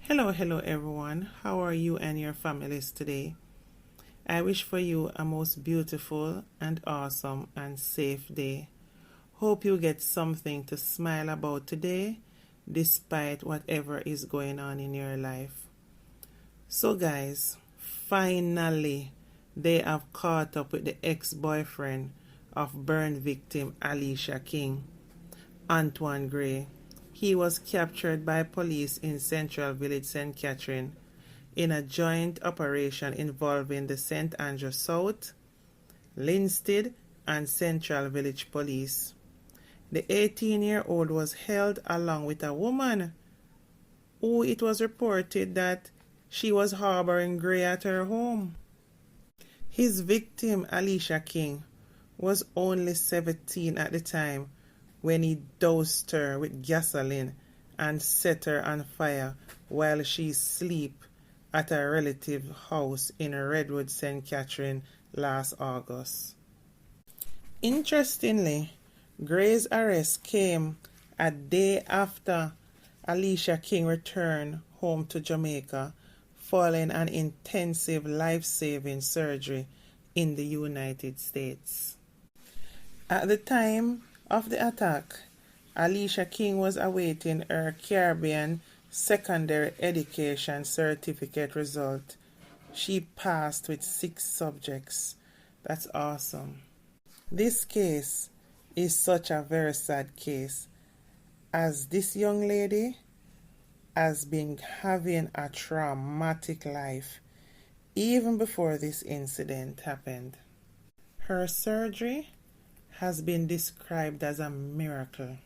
Hello everyone. How are you and your families today? I wish for you a most beautiful and awesome and safe day. Hope you get something to smile about today despite whatever is going on in your life. So guys, finally they have caught up with the ex-boyfriend of burn victim Alecia King, Antwone Gray. He was captured by police in Central Village, St. Catherine, in a joint operation involving the St. Andrew South, Linstead, and Central Village Police. The 18-year-old was held along with a woman who it was reported that she was harboring Gray at her home. His victim, Alecia King, was only 17 at the time when he doused her with gasoline and set her on fire while she slept at a relative's house in Redwood, St. Catherine last August. Interestingly, Gray's arrest came a day after Alecia King returned home to Jamaica following an intensive life-saving surgery in the United States. At the time of the attack, Alecia King was awaiting her Caribbean secondary education certificate result. She passed with 6 subjects. That's awesome. This case is such a very sad case, as this young lady has been having a traumatic life even before this incident happened. Her surgery has been described as a miracle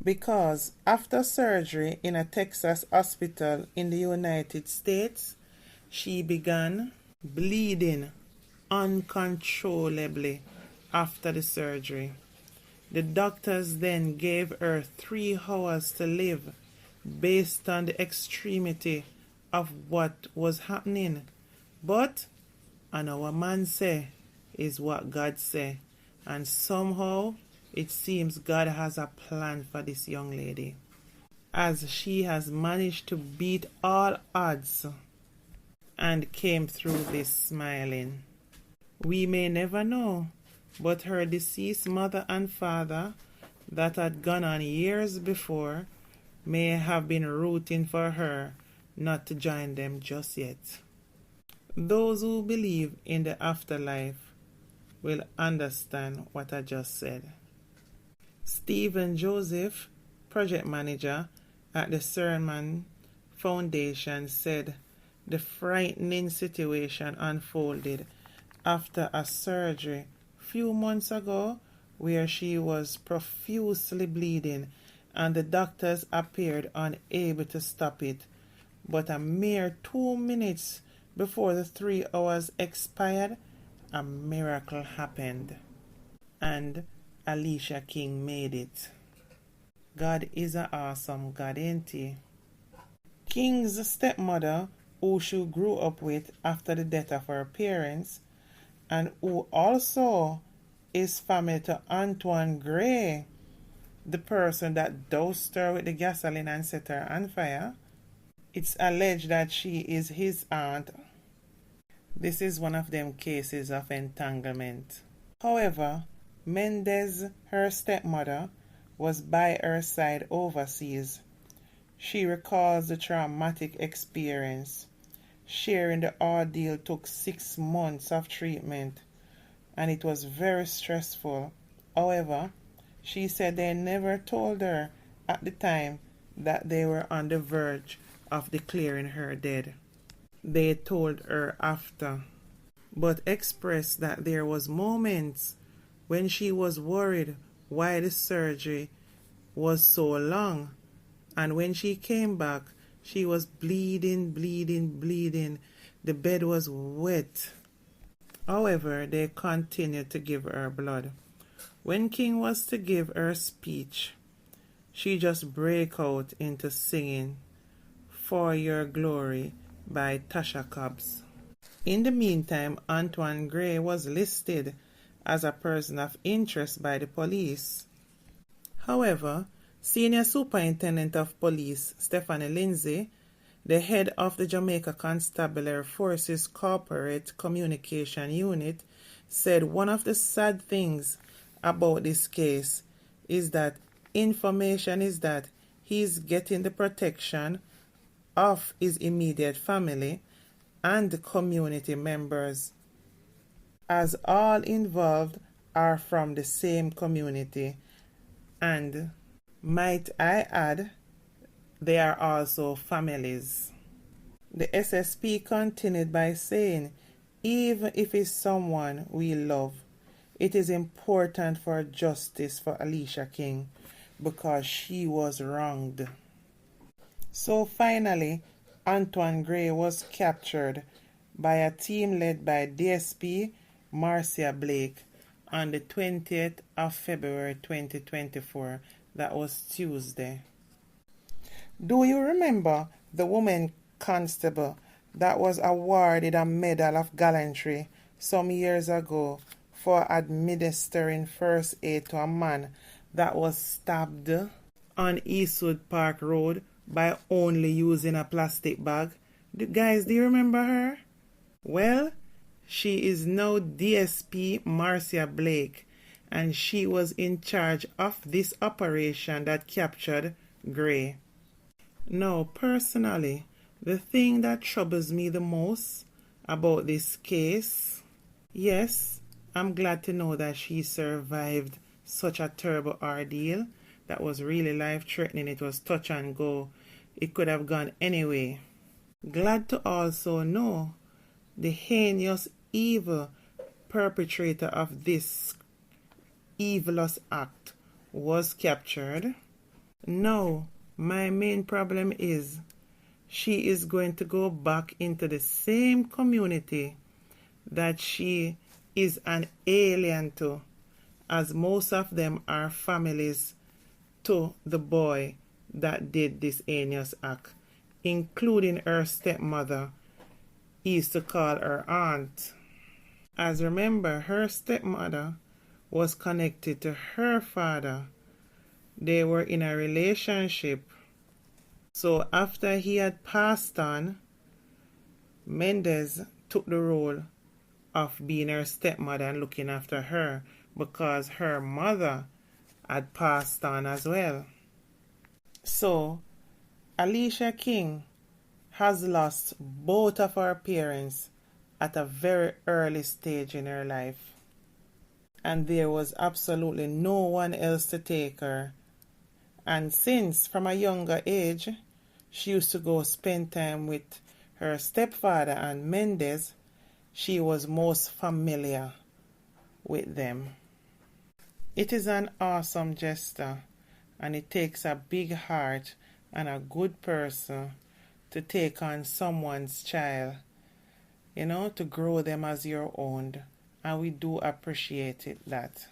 because after surgery in a Texas hospital in the United States, she began bleeding uncontrollably after the surgery. The doctors then gave her 3 hours to live based on the extremity of what was happening. But, and our man say, is what God say. And somehow, it seems God has a plan for this young lady, as she has managed to beat all odds and came through this smiling. We may never know, but her deceased mother and father that had gone on years before may have been rooting for her not to join them just yet. Those who believe in the afterlife will understand what I just said. Stephen Joseph, project manager at the Sermon Foundation, said the frightening situation unfolded after a surgery few months ago where she was profusely bleeding and the doctors appeared unable to stop it. But a mere 2 minutes before the 3 hours expired, a miracle happened, and Alecia King made it. God is an awesome God, ain't he? King's stepmother, who she grew up with after the death of her parents, and who also is family to Antwone Gray, the person that doused her with the gasoline and set her on fire. It's alleged that she is his aunt. This is one of them cases of entanglement. However, Mendez, her stepmother, was by her side overseas. She recalls the traumatic experience. Sharing the ordeal took 6 months of treatment, and it was very stressful. However, she said they never told her at the time that they were on the verge of declaring her dead. They told her after, but expressed that there was moments when she was worried why the surgery was so long, and when she came back, she was bleeding. The bed was wet. However, they continued to give her blood. When King was to give her speech, she just broke out into singing For Your Glory by Tasha Cobbs. In the meantime, Antwone Gray was listed as a person of interest by the police. However, Senior Superintendent of Police Stephanie Lindsay The head of the Jamaica Constabulary Forces Corporate Communication Unit said one of the sad things about this case is that he's getting the protection of his immediate family and the community members, as all involved are from the same community, and might I add, they are also families. The SSP continued by saying, even if it's someone we love, it is important for justice for Alecia King because she was wronged. So finally, Antwone Gray was captured by a team led by DSP Marcia Blake on the 20th of February 2024. That was Tuesday. Do you remember the woman constable that was awarded a Medal of Gallantry some years ago for administering first aid to a man that was stabbed on Eastwood Park Road by only using a plastic bag? Guys, do you remember her? Well, she is now DSP Marcia Blake, and she was in charge of this operation that captured Gray. Now, personally, the thing that troubles me the most about this case, yes, I'm glad to know that she survived such a terrible ordeal that was really life-threatening. It was touch and go. It could have gone anyway. Glad to also know the heinous evil perpetrator of this evilous act was captured. Now, my main problem is she is going to go back into the same community that she is an alien to, as most of them are families to the boy that did this heinous act, including her stepmother. He used to call her aunt. As remember, her stepmother was connected to her father. They were in a relationship. So after he had passed on, Mendez took the role of being her stepmother and looking after her because her mother had passed on as well. So Alecia King has lost both of her parents at a very early stage in her life, and there was absolutely no one else to take her. And since from a younger age she used to go spend time with her stepfather and Mendez, she was most familiar with them. It is an awesome gesture, and it takes a big heart and a good person to take on someone's child, to grow them as your own, and we do appreciate that.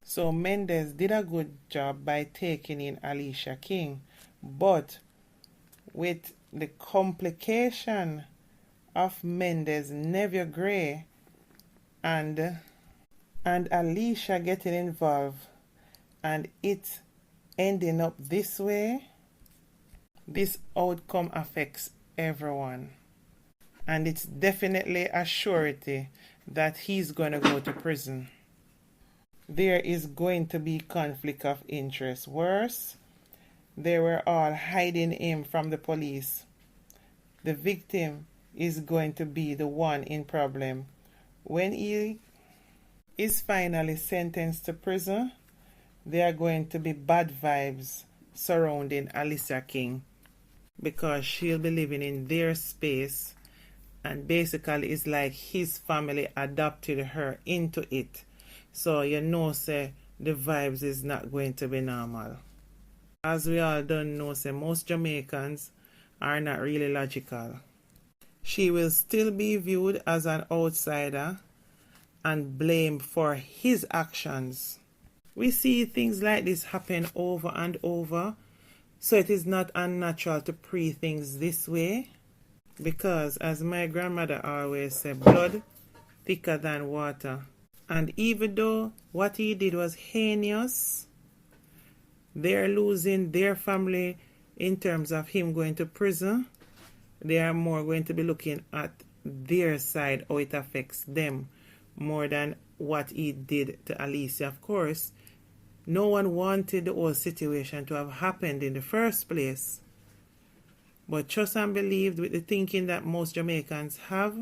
So Mendez did a good job by taking in Alecia King, but with the complication of Mendez's nephew Gray and Alecia getting involved and it ending up this way, this outcome affects everyone. And it's definitely a surety that he's going to go to prison. There is going to be conflict of interest. Worse, they were all hiding him from the police. The victim is going to be the one in problem. When he is finally sentenced to prison, there are going to be bad vibes surrounding Alecia King because she'll be living in their space, and basically it's like his family adopted her into it. So say the vibes is not going to be normal. As we all don't know, most Jamaicans are not really logical. She will still be viewed as an outsider and blamed for his actions. We see things like this happen over and over, so it is not unnatural to pray things this way, because as my grandmother always said, blood thicker than water. And even though what he did was heinous, they're losing their family in terms of him going to prison. they are more going to be looking at their side, how it affects them, more than what he did to Alecia. Of course, no one wanted the whole situation to have happened in the first place. But trust and believe, with the thinking that most Jamaicans have,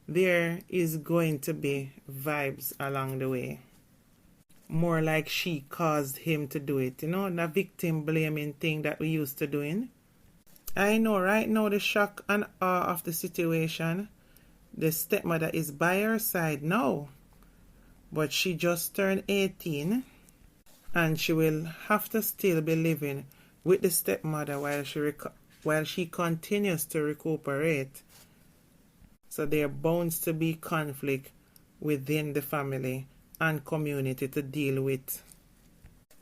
there is going to be vibes along the way. More like she caused him to do it. You know, the victim blaming thing that we used to doing. I know right now the shock and awe of the situation. The stepmother is by her side now. But she just turned 18. And she will have to still be living with the stepmother while she continues to recuperate. So there bounds to be conflict within the family and community to deal with.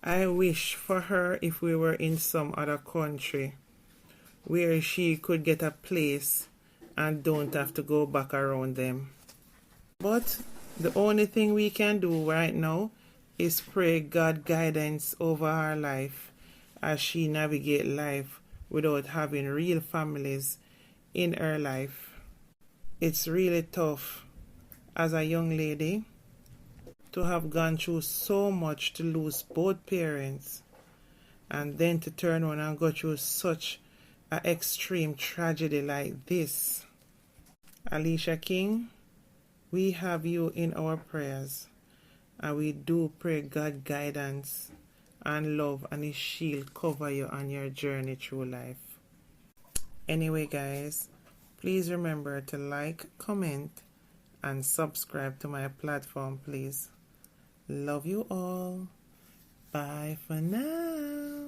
I wish for her if we were in some other country where she could get a place and don't have to go back around them. But the only thing we can do right now is pray God guidance over her life as she navigate life without having real families in her life. It's really tough as a young lady to have gone through so much to lose both parents and then to turn around and go through such an extreme tragedy like this. Alecia King, we have you in our prayers, and we do pray God guidance and love and His shield cover you on your journey through life. Anyway, guys, please remember to like, comment, and subscribe to my platform, please. Love you all. Bye for now.